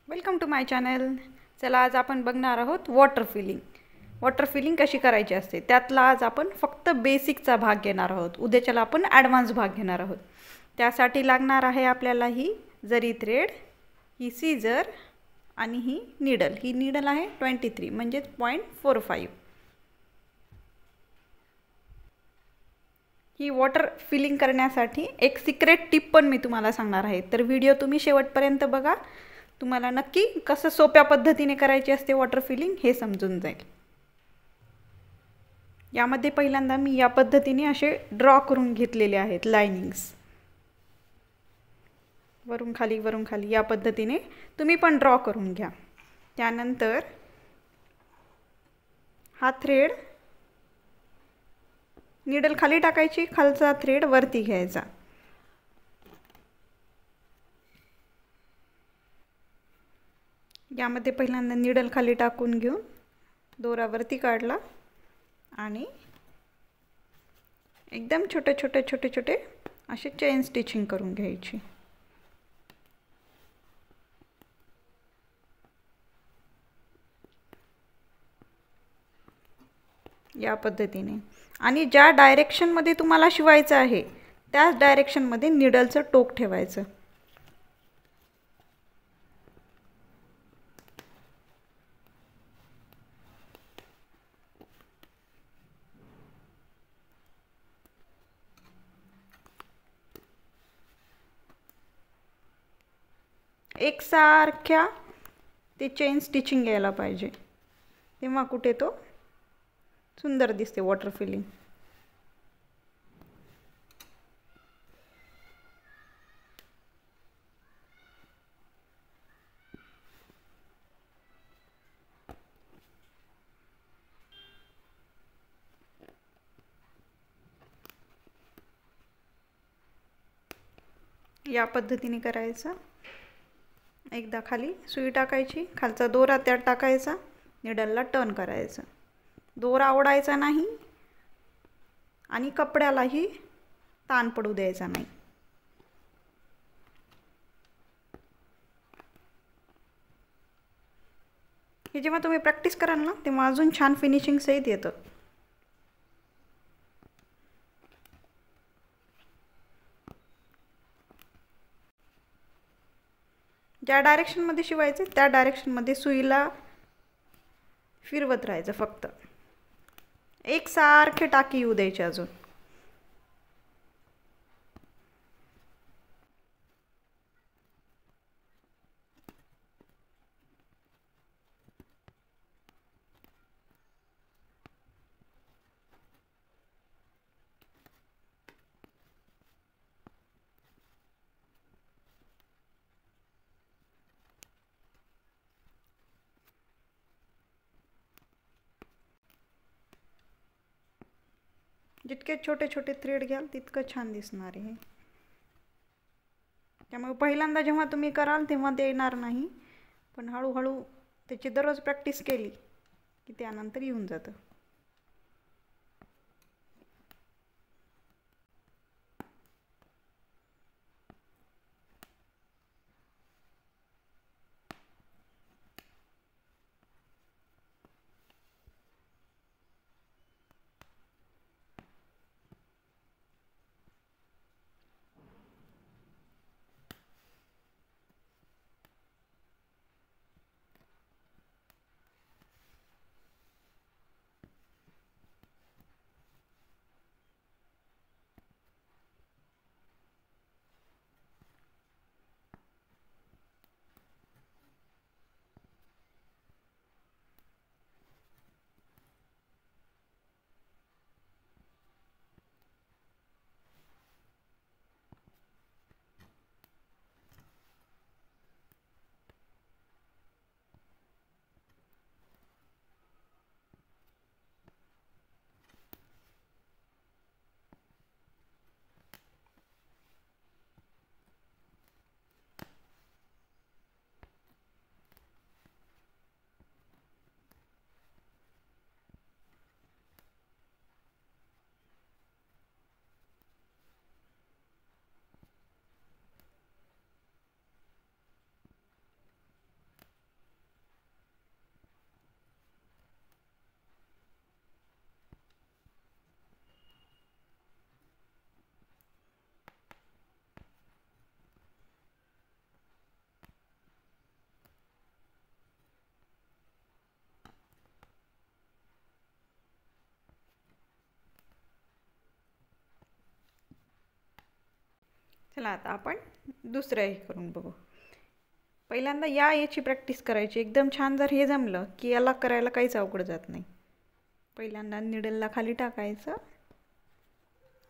Welcome to my channel. चला आज आपण बघणार आहोत वॉटर फिलिंग. वॉटर फिलिंग कशी करायची असते त्यातला आज आपण फक्त बेसिकचा भाग घेणार आहोत. उद्याच्याला आपण ॲडव्हान्स भाग घेणार आहोत. त्यासाठी लागणार आहे आपल्याला ही जरी थ्रेड, ही सीझर आणि ही नीडल. ही नीडल आहे 23 म्हणजेच 0.45. ही वॉटर फिलिंग करण्यासाठी एक सिक्रेट टिप पण मी तुम्हाला सांगणार आहे, तर व्हिडिओ तुम्ही शेवटपर्यंत बघा. तुम्हाला नक्की कसं सोप्या पद्धतीने करायची असते वॉटर फिलिंग हे समजून जाईल. यामध्ये पहिल्यांदा मी या पद्धतीने असे ड्रॉ करून घेतलेले आहेत लाइनिंग्स. वरून खाली या पद्धतीने तुम्ही पण ड्रॉ करून घ्या. त्यानंतर हा थ्रेड नीडल खाली टाकायची, खालचा थ्रेड वरती घ्यायचा. यामध्ये पहिल्यांदा नीडल खाली टाकून घेऊन दोरावरती काढला आणि एकदम छोटे छोटे असे चेन स्टिचिंग करून घ्यायची. या पद्धतीने. आणि ज्या डायरेक्शनमध्ये तुम्हाला शिवायचं आहे त्याच डायरेक्शनमध्ये नीडलचं टोक ठेवायचं. एकसारख्या ते चेन स्टिचिंग यायला पाहिजे, तेव्हा कुठे तो सुंदर दिसते वॉटर फिलिंग. या पद्धतीने करायचं. एकदा खाली सुई टाकायची, खालचा दोरा त्यात टाकायचा, निडलला टर्न करायचं. दोरा ओढायचा नाही आणि कपड्यालाही ताण पडू द्यायचा नाही. हे जेव्हा तुम्ही प्रॅक्टिस कराल ना तेव्हा अजून छान फिनिशिंग सहित येतं. ज्या डायरेक्शनमध्ये शिवायचे त्या डायरेक्शनमध्ये सुईला फिरवत राहायचं. फक्त एकसारखे टाकी येऊ द्यायचे. अजून जितके छोटे छोटे थ्रेड घ्याल तितकं छान दिसणार आहे. त्यामुळे पहिल्यांदा जेव्हा तुम्ही कराल तेव्हा ते येणार नाही, पण हळूहळू त्याची दररोज प्रॅक्टिस केली की त्यानंतर येऊन जातं. चला आता आपण दुसरं हे करून बघू. पहिल्यांदा याची प्रॅक्टिस करायची. एकदम छान जर हे जमलं की याला करायला काहीच अवघड जात नाही. पहिल्यांदा निडलला खाली टाकायचं,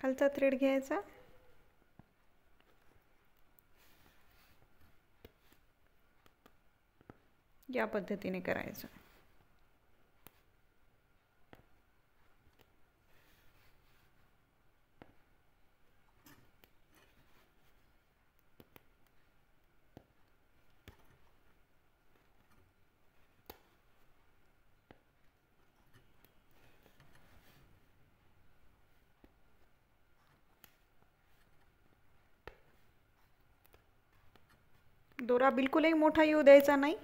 खालचा थ्रेड घ्यायचा, या पद्धतीने करायचं. दोरा बिलकुलही मोठा येऊ द्यायचा नाही.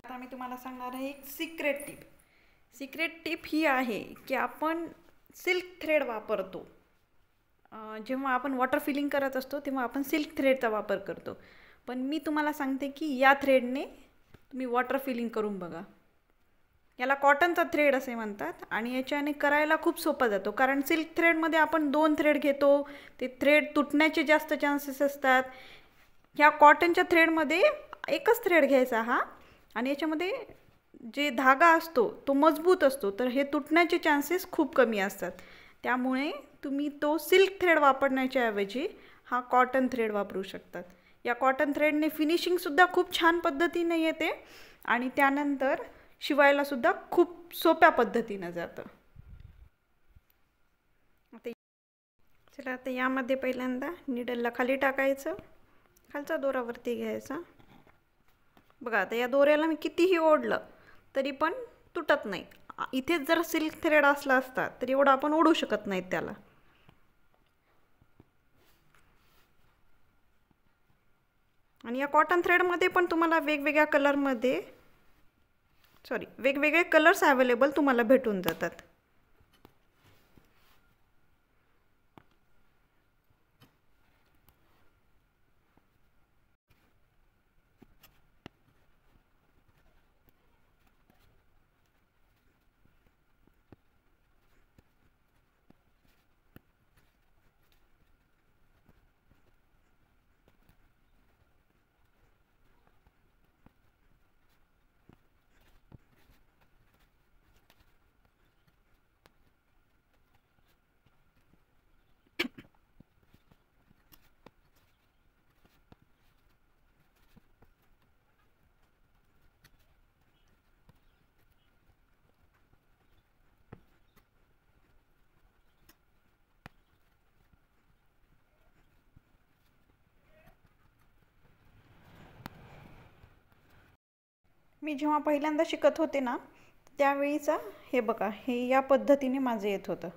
आता मी तुम्हाला सांगणार आहे एक सिक्रेट टिप. सिक्रेट टिप ही आहे की आपण सिल्क थ्रेड वापरतो. जेव्हा आपण वॉटर फिलिंग करत असतो तेव्हा आपण सिल्क थ्रेडचा वापर करतो. पण मी तुम्हाला सांगते की या थ्रेडने तुम्ही वॉटर फिलिंग करून बघा. याला कॉटनचा थ्रेड असे म्हणतात आणि याच्याने करायला खूप सोपा जातो. कारण सिल्क थ्रेडमध्ये आपण 2 थ्रेड घेतो, ते थ्रेड तुटण्याचे जास्त चान्सेस असतात. ह्या कॉटनच्या थ्रेडमध्ये एकच थ्रेड घ्यायचा हा, आणि याच्यामध्ये जे धागा असतो तो मजबूत असतो, तर हे तुटण्याचे चान्सेस खूप कमी असतात. त्यामुळे तुम्ही तो सिल्क थ्रेड वापरण्याच्या ऐवजी हा कॉटन थ्रेड वापरू शकतात. या कॉटन थ्रेडने फिनिशिंगसुद्धा खूप छान पद्धतीने येते आणि त्यानंतर शिवायलासुद्धा खूप सोप्या पद्धतीनं जातं. चला आता यामध्ये पहिल्यांदा निडलला खाली टाकायचं, खालचा दोरावरती घ्यायचा. बघा आता या दोऱ्याला मी कितीही ओढलं तरी पण तुटत नाही. इथेच जर सिल्क थ्रेड असला असता तर एवढं आपण ओढू शकत नाहीत त्याला. आणि या कॉटन थ्रेडमध्ये पण तुम्हाला वेगवेगळ्या कलरमध्ये वेगवेगळे कलर्स अवेलेबल तुम्हाला भेटून जातात. मी जेव्हा पहिल्यांदा शिकत होते ना त्यावेळीचा हे बघा, हे या पद्धतीने माझं येत होतं.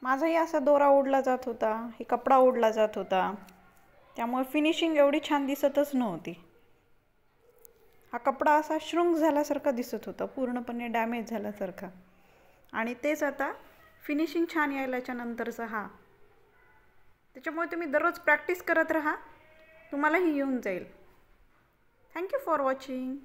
माझाही असा दोरा ओढला जात होता, हे कपडा ओढला जात होता, त्यामुळे फिनिशिंग एवढी छान दिसतच नव्हती. हा कपडा असा श्रुंक झाल्यासारखा दिसत होता, पूर्णपणे डॅमेज झाल्यासारखा. आणि तेच आता फिनिशिंग छान यायल्याच्या नंतरचा हा. त्याच्यामुळे तुम्ही दररोज प्रॅक्टिस करत राहा, तुम्हालाही येऊन जाईल. Thank you for watching.